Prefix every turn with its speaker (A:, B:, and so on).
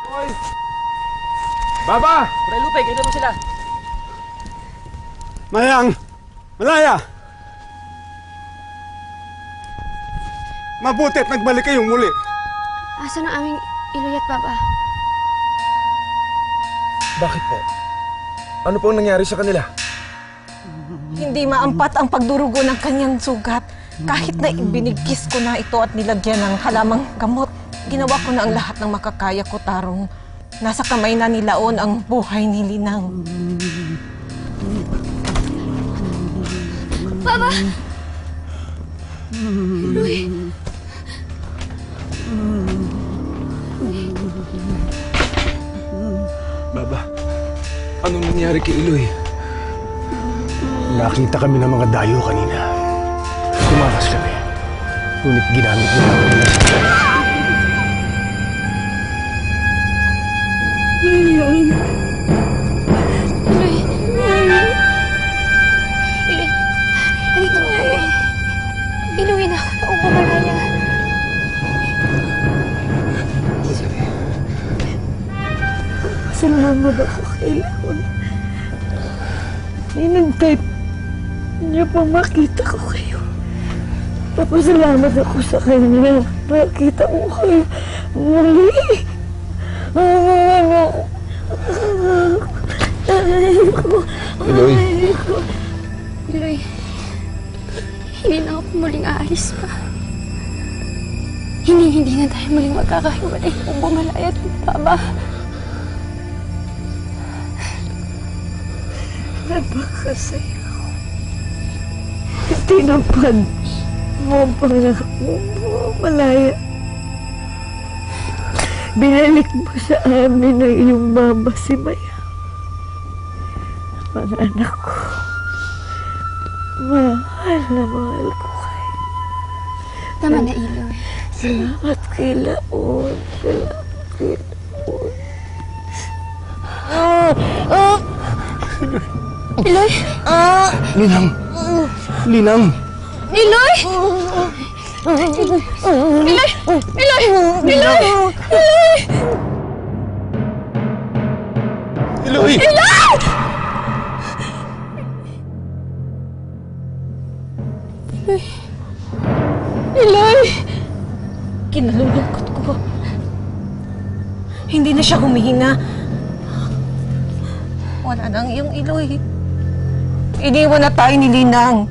A: Hoy! Baba!
B: Pre Lupe, ganyan mo sila.
A: Mayang! Malaya! Mabuti at nagbalik kayong muli.
C: Asan ang aming Iloy at Baba?
D: Bakit po? Ano po ang nangyari sa kanila?
E: Hindi maampat ang pagdurugo ng kanyang sugat. Kahit na ibinigkis ko na ito at nilagyan ng halamang gamot, ginawa ko na ang lahat ng makakaya ko, Tarong. Nasa kamay na ni Laon ang buhay ni Linang.
C: Baba! Iloy!
D: Baba, anong nangyari kay Iloy?
F: Nakita kami ng mga dayo kanina. Tumakas kami. Ngunit ginamit nila ang mga sakyan.
C: Iloy! Iloy! Andito mo, Iloy. Iloy na ako. Naupo ka na niya.
G: Salamat ako kay Leon. Inantay niyo pa makita ko kayo. Papasalamat ako sa kanya. Nakita ko kayo muli.
D: Iloy.
C: Iloy, hindi na ako muling aalis pa. Hindi na tayo muling magkakahiwalay kung bumalaya at Baba.
G: Napakasaya ko. Tinapad mo ang pangako mo, Malaya. Binalik mo sa amin ang iyong mama, si Maya. Mga anak ko, mahal na mahal ko kayo.
C: Tama na, Iloy.
G: Salamat kay Laon. Salamat kay Laon.
C: Iloy!
F: Linang! Linang!
C: Iloy! Iloy! Iloy! Iloy!
D: Iloy!
C: Iloy!
E: Kinalulungkot ko. Hindi na siya humihinga. Wala na ang iyong Iloy. Iniwan na tayo ni Linang.